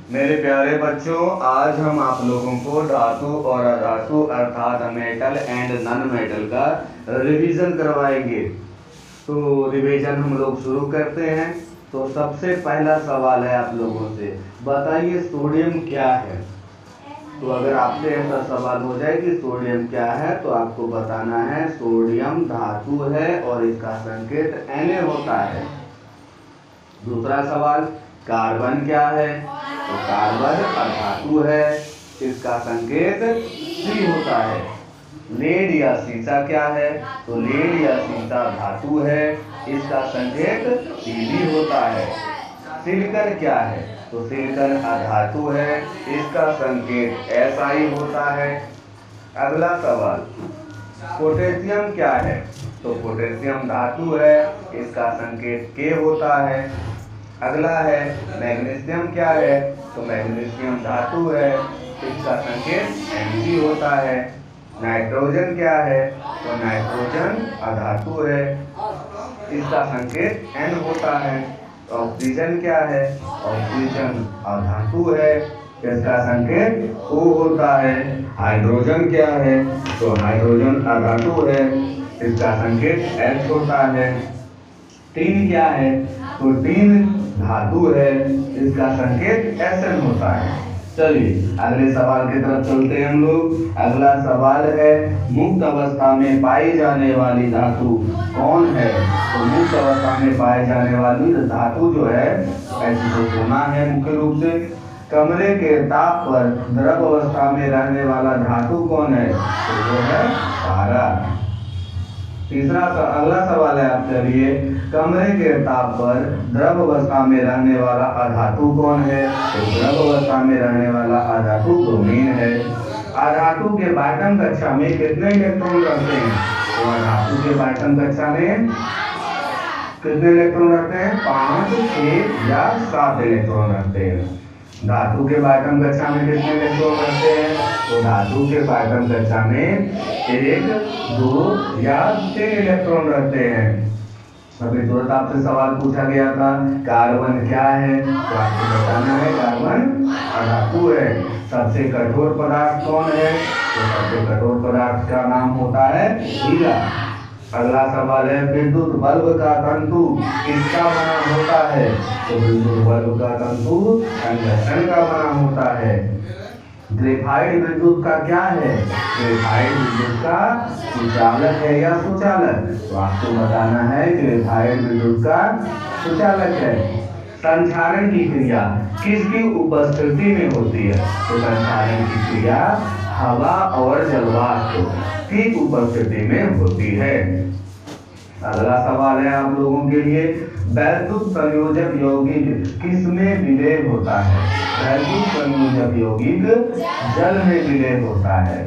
मेरे प्यारे बच्चों, आज हम आप लोगों को धातु और अधातु अर्थात मेटल एंड नॉन मेटल का रिवीजन करवाएंगे। तो रिवीजन हम लोग शुरू करते हैं। तो सबसे पहला सवाल है आप लोगों से, बताइए सोडियम क्या है। तो अगर आपसे ऐसा सवाल हो जाए कि सोडियम क्या है, तो आपको बताना है सोडियम धातु है और इसका संकेत Na होता है। दूसरा सवाल, कार्बन क्या है। तो कार्बन अधातु है, इसका संकेत C होता है। लेड या सीसा क्या है। तो लेड या सीसा धातु है, इसका संकेत Cd होता है। सिलिकॉन क्या है। तो सिलिकॉन अधातु है, इसका संकेत Si होता है। अगला सवाल, पोटेशियम क्या है। तो पोटेशियम धातु है, इसका संकेत K होता है। अगला है मैग्नीशियम क्या है। तो मैग्नीशियम धातु है, इसका संकेत Mg होता है। नाइट्रोजन क्या है। तो नाइट्रोजन अधातु है, इसका संकेत N होता है। ऑक्सीजन क्या है। ऑक्सीजन अधातु है, इसका संकेत O होता है। हाइड्रोजन क्या है। तो हाइड्रोजन अधातु है, इसका संकेत H होता है। टीन क्या है। तो टीन धातु है, इसका संकेत Sn होता है। चलिए अगले सवाल की तरफ चलते हैं हम लोग। अगला सवाल है, मुक्त अवस्था में पाई जाने वाली धातु कौन है। तो मुक्त अवस्था में पाई जाने वाली धातु जो है ऐसी तो सोना है मुख्य रूप से। कमरे के ताप पर द्रव अवस्था में रहने वाला धातु कौन है। तो वो है पारा। अगला सवाल है आपके लिए, कमरे के ताप पर द्रव अवस्था में रहने वाला अधातु कौन है। तो द्रव अवस्था में रहने वाला अधातु ब्रोमीन है। अधातु के बॉटम कक्षा में कितने इलेक्ट्रॉन रहते हैं। तो अधातु के बॉटम कक्षा में कितने इलेक्ट्रॉन रहते हैं। 5, 6 या 7 इलेक्ट्रॉन रहते हैं। धातु के बॉटम कक्षा में कितने इलेक्ट्रॉन रहते हैं। तो धातु के बॉटम कक्षा में 1, 2 या 3 इलेक्ट्रॉन रहते हैं। अभी तुरंत आपसे सवाल पूछा गया था, कार्बन क्या है। तो आपको बताना है कार्बन अधातु है। सबसे कठोर पदार्थ कौन है। तो सबसे कठोर पदार्थ का नाम होता है हीरा। अगला सवाल है, विद्युत बल्ब का तंतु किसका बना होता है। तो विद्युत बल्ब का तंतु टंगस्टन का बना होता है। ग्रेफाइट विद्युत का क्या है। ग्रेफाइट विद्युत का सुचालक है या सुचालक। तो आपको बताना है ग्रेफाइट विद्युत का सुचालक है। संचारण की क्रिया किसकी उपस्थिति में होती है। तो संचारण की क्रिया हवा और जलवाष्प की उपस्थिति में होती है। अगला सवाल है आप लोगों के लिए, वैद्युत संयोजक यौगिक किसमें विलय होता है। वैद्युत संयोजक यौगिक जल में विलय होता है।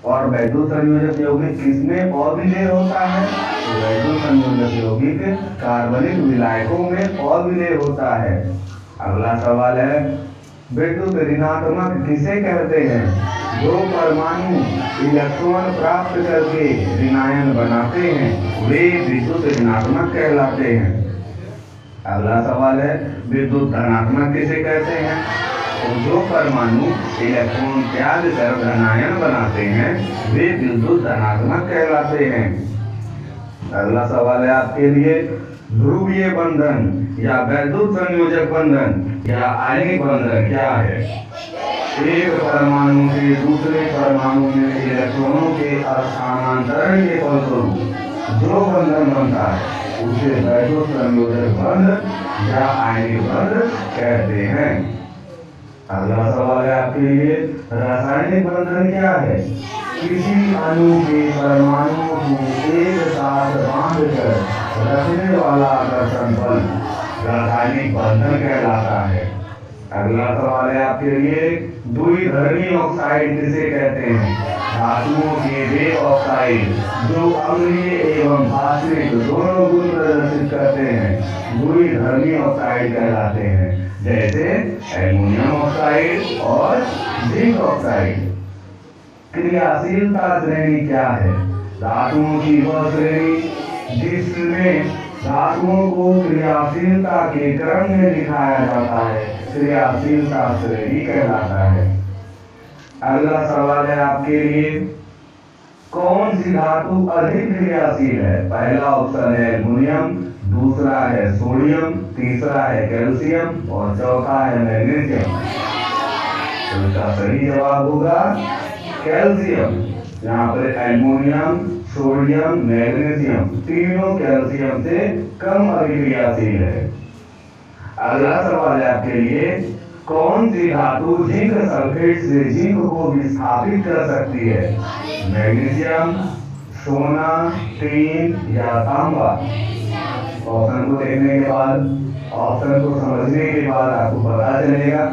और वैद्युत संयोजक यौगिक किसमें अविलय होता है। तो वैद्युत संयोजक यौगिक कार्बनिक विलायकों में अविलय होता है। अगला सवाल है, विद्युत ऋणात्मक किसे कहते हैं। जो परमाणु इलेक्ट्रॉन प्राप्त करके ऋणायन बनाते हैं वे विद्युत ऋणात्मक कहलाते हैं। अगला सवाल है, विद्युत धनात्मक किसे कहते हैं। तो जो परमाणु इलेक्ट्रॉन त्याग कर धनायन बनाते हैं वे विद्युत धनात्मक कहलाते हैं। अगला सवाल है आपके लिए, ध्रुवीय बंधन या वैद्युत संयोजक बंधन या आयनिक बंधन क्या है। एक परमाणु के दूसरे परमाणु में इलेक्ट्रॉनों के स्थानांतरण के फलस्वरूप जो बंधन बनता है उसे वैद्युत संयोजक बंधन या आयनिक बंधन कहते हैं। अगला सवाल है आपके लिए, रासायनिक बंधन क्या है। किसी अणु के परमाणुओं को एक साथ बांधकर रखने वाला आकर्षण बल रासायनिक बंधन कहलाता है। अगला सवाल है आपके लिए, द्विधर्मी ऑक्साइड किसे कहते हैं। धातुओं के वे ऑक्साइड जो अम्लीय एवं आश्रित दोनों गुण प्रदर्शित करते हैं द्विधर्मी ऑक्साइड कहलाते हैं। जैसे एल्युमिनियम ऑक्साइड और जिंक ऑक्साइड। क्रियाशीलता श्रेणी क्या है। धातुओं की वह श्रेणी जिसमें धातुओं को क्रियाशीलता के क्रम में दिखाया जाता है, क्रियाशीलता श्रेणी कहलाता है। अगला सवाल है आपके लिए, कौन सी धातु अधिक क्रियाशील है? पहला ऑप्शन है एल्युमिनियम, दूसरा है सोडियम, तीसरा है कैल्शियम और चौथा है मैग्नीशियम। तो इसका सही जवाब होगा कैल्शियम। यहाँ पर एल्युमिनियम, सोडियम, मैग्नीशियम तीनों कैल्शियम से कम अभिक्रियाशील है। अगला सवाल है आपके लिए, कौन सी धातु जिंक सल्फेट से जिंक को विस्थापित कर सकती है? मैग्नीशियम, सोना, टीन या तांबा? ऑप्शन को देखने के बाद, ऑप्शन को समझने के बाद आपको पता चलेगा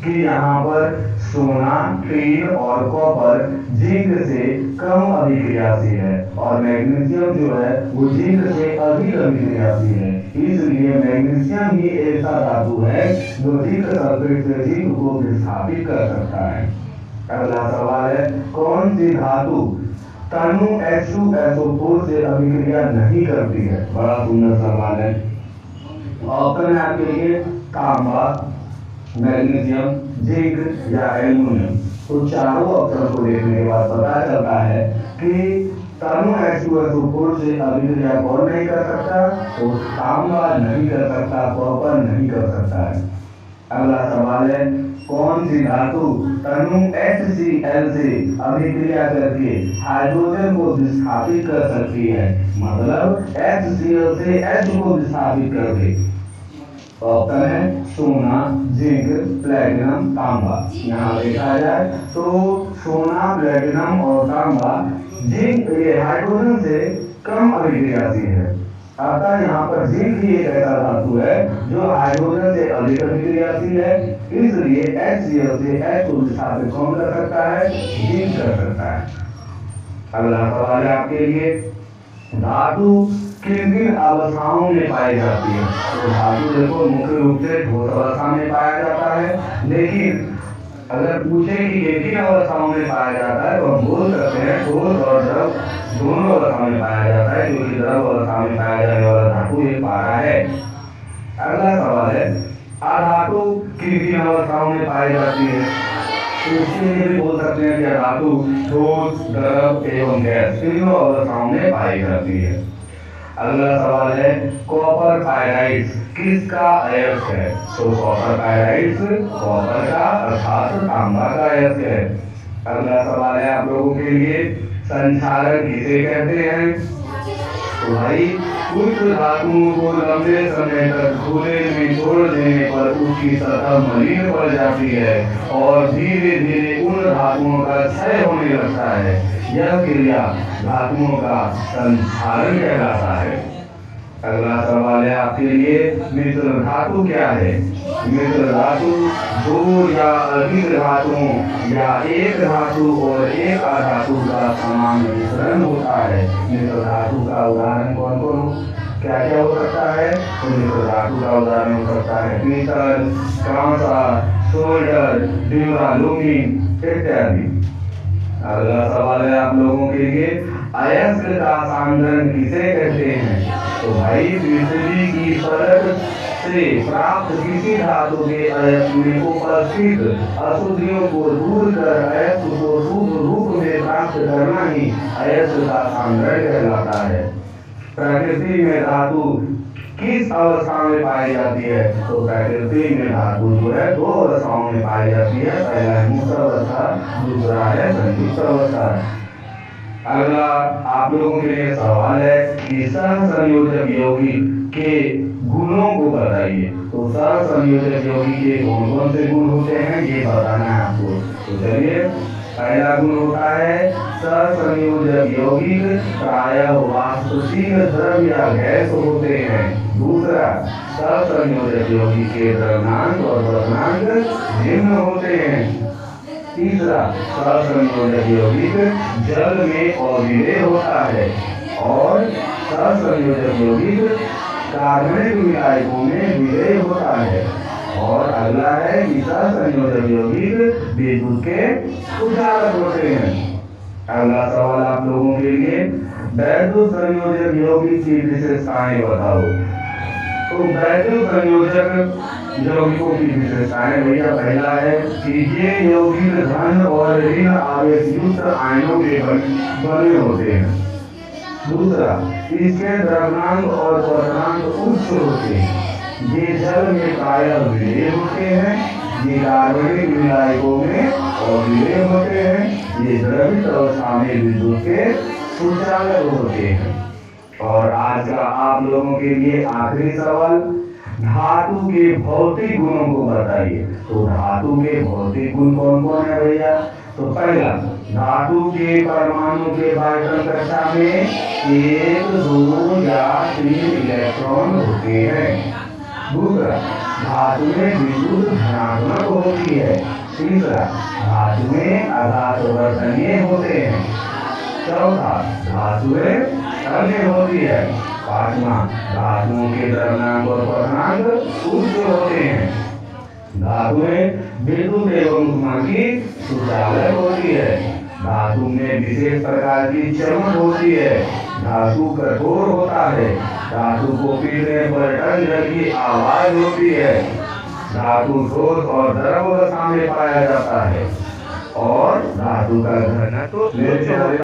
कि यहाँ पर सोना, टीन और कॉपर जिंक से कम अभिक्रियाशील है और मैग्नीशियम जो है वो जिंक से अधिक अभिक्रियाशील है। इसलिए मैग्नीशियम ही ऐसा धातु है जो जिंक सल्फेट से जिंक को विस्थापित कर सकता है। अगला सवाल है, कौन सी धातु तनु H2SO4 से अभिक्रिया नहीं करती है? बड़ा सुंदर सवाल है। ऑप्शन है आपके लिए तांबा, मैग्नीशियम, जिंक या एल्युमिनियम। तो चारों ऑप्शन को देखने के बाद पता चलता है कि तनु H2SO4 से अभिक्रिया कौन नहीं कर सकता? तो तांबा नहीं कर सकता, कॉपर नहीं कर सकता है। अगला सवाल है, कौन सी धातु तनु HCl से अभिक्रिया करके हाइड्रोजन को विस्थापित कर सकती है? मतलब HCl से H को विस्थापित कर दे। ऑप्शन है सोना, जिंक, प्लेटिनम, तांबा। यहाँ देखा जाए तो सोना, प्लेटिनम और तांबा जिंक ये हाइड्रोजन से कम अभिक्रियाशील है। अतः यहाँ पर जिंक ही एक ऐसा धातु है जो हाइड्रोजन से अधिक अभिक्रियाशील है, इसलिए HCl से H को विस्थापित कौन कर सकता है? जिंक कर सकता है। अगला सवाल है आपके लिए, धातु किन किन अवस्थाओं में पाई जाती है? तो धातु देखो मुख्य रूप से ठोस अवस्था में पाया जाता है, लेकिन अगर पूछे कि किन किन अवस्थाओं में पाया जाता है तो हम बोल सकते हैं ठोस और द्रव दोनों अवस्था में पाया जाता है, क्योंकि द्रव अवस्था में पाया जाने वाला धातु एक पारा है। अगला सवाल है, अधातु किन किन अवस्थाओं में पाई जाती है? तो इसके लिए भी बोल सकते हैं कि धातु ठोस, द्रव एवं गैस तीनों अवस्थाओं में पाई जाती है। अगला सवाल है, कॉपर पायराइड्स किसका अयस्क है? तो कॉपर पायराइड्स कॉपर का अर्थात तांबा का अयस्क है। अगला सवाल है आप लोगों के लिए, संक्षारण किसे कहते हैं? तो भाई कुछ धातुओं को लंबे समय तक खुले में छोड़ देने पर उसकी सतह मलिन पड़ जाती है और धीरे धीरे उन धातुओं का क्षय होने लगता है। यह क्रिया धातुओं का संक्षारण कहलाता है। अगला सवाल है आपके लिए, मिश्र धातु क्या है? मिश्र धातु दो या अधिक धातुओं या एक धातु और एक अधातु का समान मिश्रण होता है। मिश्र धातु का उदाहरण कौन कौन क्या क्या हो सकता है? तो मिश्र धातु का उदाहरण हो सकता है पीतल, कांसा, सोल्डर, ड्यूरालुमिन इत्यादि। अगला सवाल है आप लोगों के लिए, अयस्क का सांद्रण किसे कहते हैं? तो भाई पृथ्वी की परत से प्राप्त किसी धातु के अयस्क में उपस्थित अशुद्धियों को दूर कर अयस्क को शुद्ध रूप में प्राप्त करना ही अयस्क का सांद्रण कहलाता है। प्रकृति में धातु किस अवस्था में पाई जाती है? तो प्रकृति में धातु जो है दो अवस्थाओं में पाई जाती है, पहला है मुक्त अवस्था, दूसरा है संयुक्त अवस्था। अगला आप लोगों के लिए सवाल है कि सहसंयोजक यौगिक के गुणों को बताइए। तो सहसंयोजक यौगिक के कौन कौन से गुण होते हैं ये बताना है आपको। तो चलिए, पहला गुण होता है सहसंयोजक यौगिक प्रायः वाष्पशील द्रव या गैस होते हैं। दूसरा, सहसंयोजक यौगिक के द्रव्यनांक और द्रव्यनांक भिन्न होते हैं। तीसरा, सहसंयोजक यौगिक जल में अविलेय होता है और सहसंयोजक यौगिक कार्बनिक विलायकों में विलेय होता है। और अगला है कि सहसंयोजक यौगिक विद्युत के उदाहरण होते हैं। अगला सवाल आप लोगों के लिए, वैद्युत संयोजक यौगिक की विशेषताएं बताओ। तो वैद्युत संयोजक यौगिकों की विशेषताएं भैया, पहला है कि ये यौगिक धन और ऋण आवेश युक्त आयनों के बने होते हैं। दूसरा, इसके द्रव्यांक और क्वथनांक उच्च होते हैं। ये जल में प्रायः विलीन होते हैं। ये कार्बनिक विलायकों में अविलीन होते हैं। ये द्रवित अवस्था में विद्युत के सुचालक होते हैं। और आज का आप लोगों के लिए आखिरी सवाल, धातु के भौतिक गुणों को बताइए। तो धातु के भौतिक गुण कौन कौन है भैया? तो पहला, धातु के परमाणु के बाइटन कक्षा में 1, 2 या 3 इलेक्ट्रॉन होते हैं। दूसरा, धातु में विद्युत धनात्मक होती है। तीसरा, धातु में आघात वर्तनीय होते हैं। चौथा, धातुएं तरल होती है। पांचवा, धातुओं के द्रव्यांक और क्वथनांक उच्च होते हैं। धातुएं विद्युत एवं ऊष्मा की सुचालक होती है। धातु में विशेष प्रकार की चमक होती है। धातु कठोर होता है। धातु को पीटने पर टन की आवाज होती है। धातु ठोस और द्रव अवस्था में पाया जाता है और धातु का घनत्व